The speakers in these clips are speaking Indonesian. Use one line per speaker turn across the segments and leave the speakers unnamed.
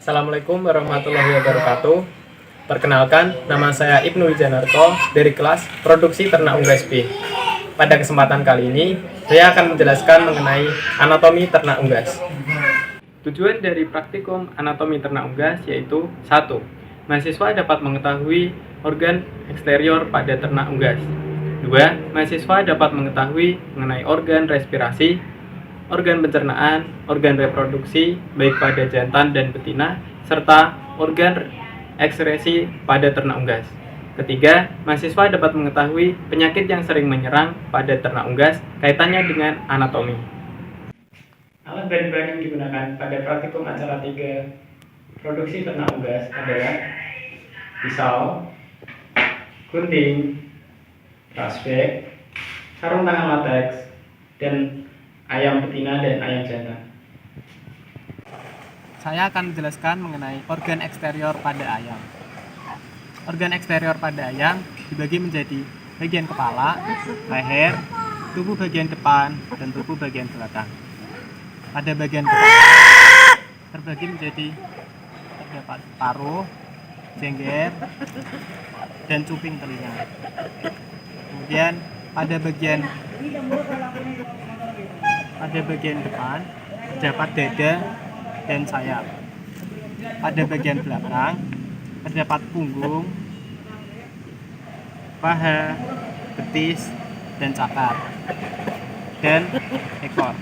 Assalamualaikum warahmatullahi wabarakatuh. Perkenalkan, nama saya Ibnu Wijanarko dari kelas Produksi Ternak Unggas B. Pada kesempatan kali ini, saya akan menjelaskan mengenai anatomi ternak unggas. Tujuan dari praktikum anatomi ternak unggas yaitu 1. Mahasiswa dapat mengetahui organ eksterior pada ternak unggas. 2. Mahasiswa dapat mengetahui mengenai organ respirasi, organ pencernaan, organ reproduksi, baik pada jantan dan betina, serta organ ekskresi pada ternak unggas. Ketiga, mahasiswa dapat mengetahui penyakit yang sering menyerang pada ternak unggas kaitannya dengan anatomi. Alat bahan-bahan yang digunakan pada praktikum acara 3 produksi ternak unggas adalah pisau, gunting, rasbek, sarung tangan latex, dan ayam betina dan ayam jantan.
Saya akan menjelaskan mengenai organ eksterior pada ayam. Organ eksterior pada ayam dibagi menjadi bagian kepala, leher, tubuh bagian depan, dan tubuh bagian belakang. Pada bagian kepala terbagi menjadi terdapat paruh, jengger, dan cuping telinga. Kemudian pada bagian depan terdapat dada dan sayap. Pada bagian belakang terdapat punggung, paha, betis, dan cakar, dan ekor.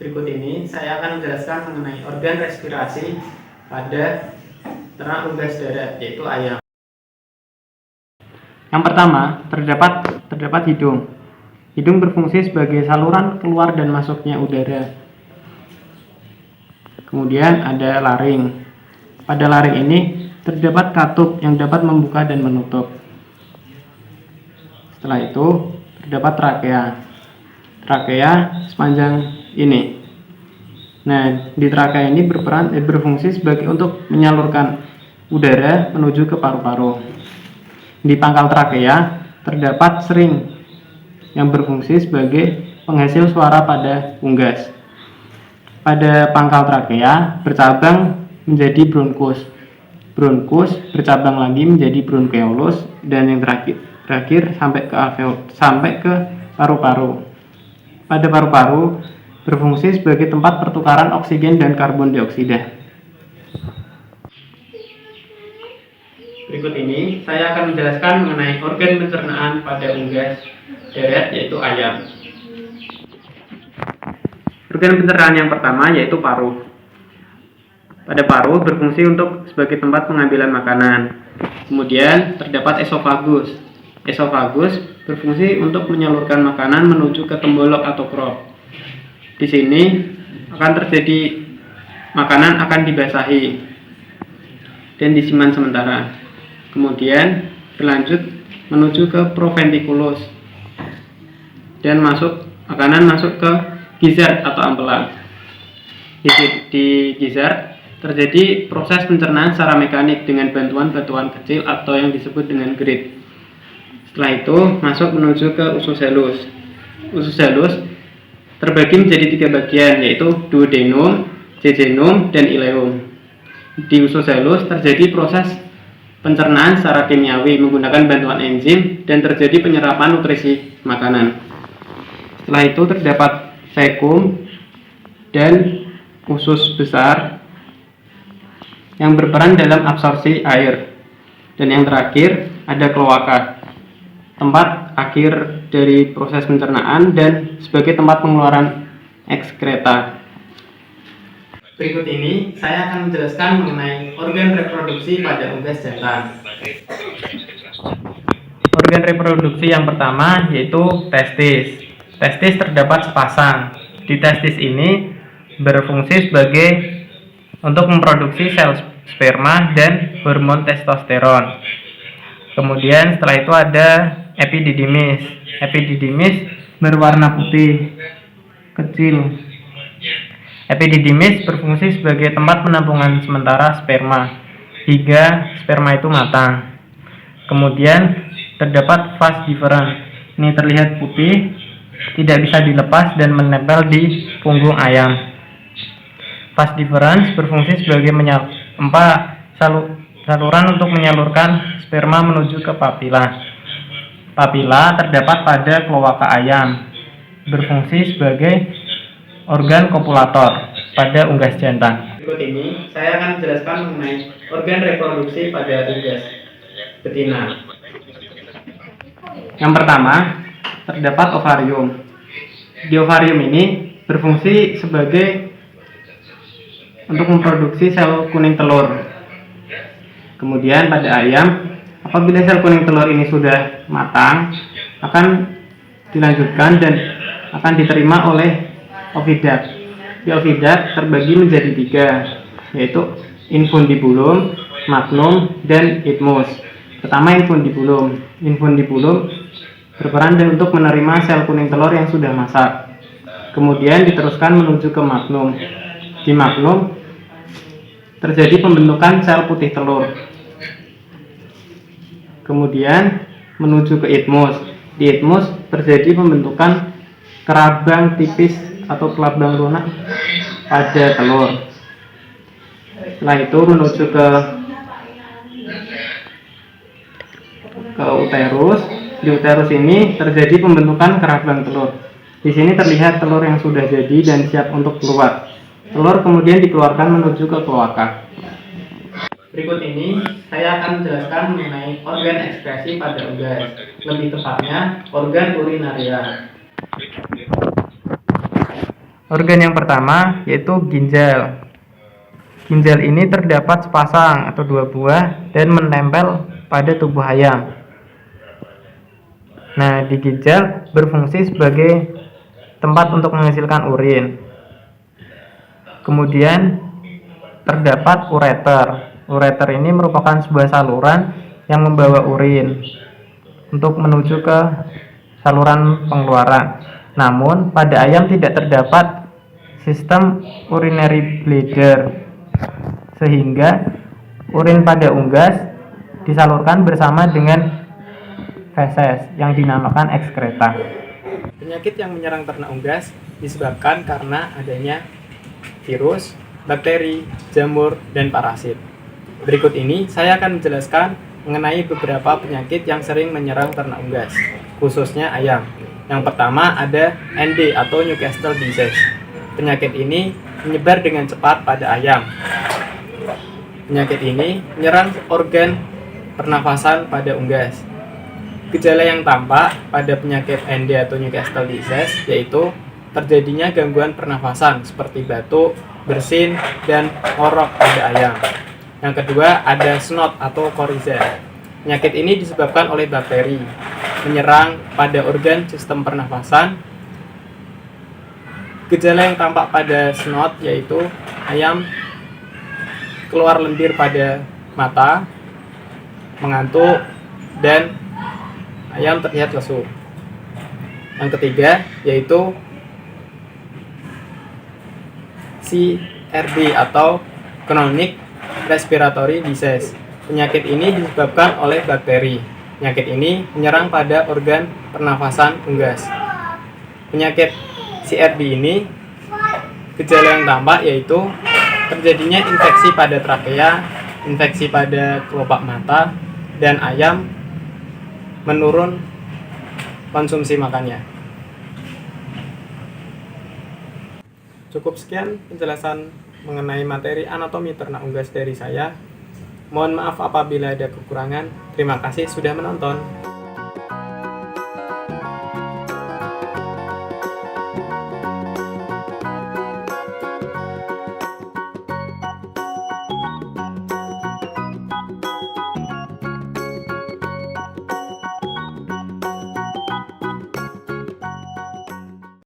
Berikut ini saya akan menjelaskan mengenai organ respirasi pada ternak unggas darat, yaitu ayam. Yang pertama, terdapat hidung. Hidung berfungsi sebagai saluran keluar dan masuknya udara. Kemudian ada laring. Pada laring ini terdapat katup yang dapat membuka dan menutup. Setelah itu terdapat trakea. Trakea sepanjang ini. Nah, di trakea ini berfungsi sebagai untuk menyalurkan udara menuju ke paru-paru. Di pangkal trakea terdapat sering yang berfungsi sebagai penghasil suara pada unggas. Pada pangkal trakea bercabang menjadi bronkus. Bronkus bercabang lagi menjadi bronkeolus, dan yang terakhir sampai ke paru-paru. Pada paru-paru berfungsi sebagai tempat pertukaran oksigen dan karbon dioksida. Berikut ini saya akan menjelaskan mengenai organ pencernaan pada unggas darat, yaitu ayam. Organ pencernaan yang pertama yaitu paru. Pada paru berfungsi untuk sebagai tempat pengambilan makanan. Kemudian terdapat esofagus. Esofagus berfungsi untuk menyalurkan makanan menuju ke tembolok atau crop. Di sini makanan akan dibasahi dan disimpan sementara. Kemudian berlanjut menuju ke proventriculus dan makanan masuk ke gizzard atau ampelan. Di gizzard terjadi proses pencernaan secara mekanik dengan bantuan batuan kecil atau yang disebut dengan grid. Setelah itu masuk menuju ke usus halus. Usus halus terbagi menjadi 3 bagian, yaitu duodenum, jejunum, dan ileum. Di usus halus terjadi proses pencernaan secara kimiawi menggunakan bantuan enzim dan terjadi penyerapan nutrisi makanan. Setelah itu terdapat cecum dan usus besar yang berperan dalam absorpsi air. Dan yang terakhir ada kloaka, tempat akhir dari proses pencernaan dan sebagai tempat pengeluaran ekskreta. Berikut ini saya akan menjelaskan mengenai organ reproduksi pada unggas jantan. Organ reproduksi yang pertama yaitu testis. Testis terdapat sepasang. Di testis ini berfungsi sebagai untuk memproduksi sel sperma dan hormon testosteron. Kemudian setelah itu ada epididymis. Epididymis berwarna putih kecil. Epididymis berfungsi sebagai tempat penampungan sementara sperma hingga sperma itu matang. Kemudian terdapat vas deferens. Ini terlihat putih, tidak bisa dilepas dan menempel di punggung ayam. Vas deferens berfungsi sebagai saluran untuk menyalurkan sperma menuju ke papila. Papila terdapat pada kloaka ayam, berfungsi sebagai organ kopulator pada unggas jantan. Berikut ini saya akan menjelaskan mengenai organ reproduksi pada unggas betina. Yang pertama, terdapat ovarium. Di ovarium ini berfungsi sebagai untuk memproduksi sel kuning telur. Kemudian pada ayam, apabila sel kuning telur ini sudah matang, akan dilanjutkan dan akan diterima oleh ovidat. Di ovidat terbagi menjadi 3, yaitu infundibulum, magnum, dan isthmus. Pertama, infundibulum. Infundibulum berperan untuk menerima sel kuning telur yang sudah masak. Kemudian diteruskan menuju ke magnum. Di magnum terjadi pembentukan sel putih telur. Kemudian menuju ke isthmus. Di isthmus terjadi pembentukan kerabang tipis atau kelabang lunak pada telur. Setelah itu menuju ke uterus. Di uterus ini terjadi pembentukan kerabang telur. Di sini terlihat telur yang sudah jadi dan siap untuk keluar. Telur kemudian dikeluarkan menuju ke kloaka. Berikut ini saya akan menjelaskan mengenai organ ekskresi pada unggas, lebih tepatnya organ urinaria. Organ yang pertama yaitu ginjal. Ginjal ini terdapat sepasang atau 2 buah dan menempel pada tubuh ayam. Nah, di ginjal berfungsi sebagai tempat untuk menghasilkan urin. Kemudian terdapat ureter. Ureter ini merupakan sebuah saluran yang membawa urin untuk menuju ke saluran pengeluaran. Namun, pada ayam tidak terdapat sistem urinary bladder, sehingga urin pada unggas disalurkan bersama dengan feses yang dinamakan ekskreta. Penyakit yang menyerang ternak unggas disebabkan karena adanya virus, bakteri, jamur, dan parasit. Berikut ini saya akan menjelaskan mengenai beberapa penyakit yang sering menyerang ternak unggas, khususnya ayam. Yang pertama ada ND atau Newcastle disease. Penyakit ini menyebar dengan cepat pada ayam. Penyakit ini menyerang organ pernafasan pada unggas. Gejala yang tampak pada penyakit ND atau Newcastle disease yaitu terjadinya gangguan pernafasan seperti batuk, bersin, dan ngorok pada ayam. Yang kedua ada snot atau coryza. Penyakit ini disebabkan oleh bakteri, menyerang pada organ sistem pernafasan. Gejala yang tampak pada snot yaitu ayam keluar lendir pada mata, mengantuk, dan ayam terlihat lesu. Yang ketiga yaitu CRD atau Chronic Respiratory Disease. Penyakit ini disebabkan oleh bakteri. Penyakit ini menyerang pada organ pernafasan unggas. Penyakit CRD ini gejala yang tampak yaitu terjadinya infeksi pada trakea, infeksi pada kelopak mata, dan ayam menurun konsumsi makannya. Cukup sekian penjelasan mengenai materi anatomi ternak unggas dari saya. Mohon maaf apabila ada kekurangan. Terima kasih sudah menonton.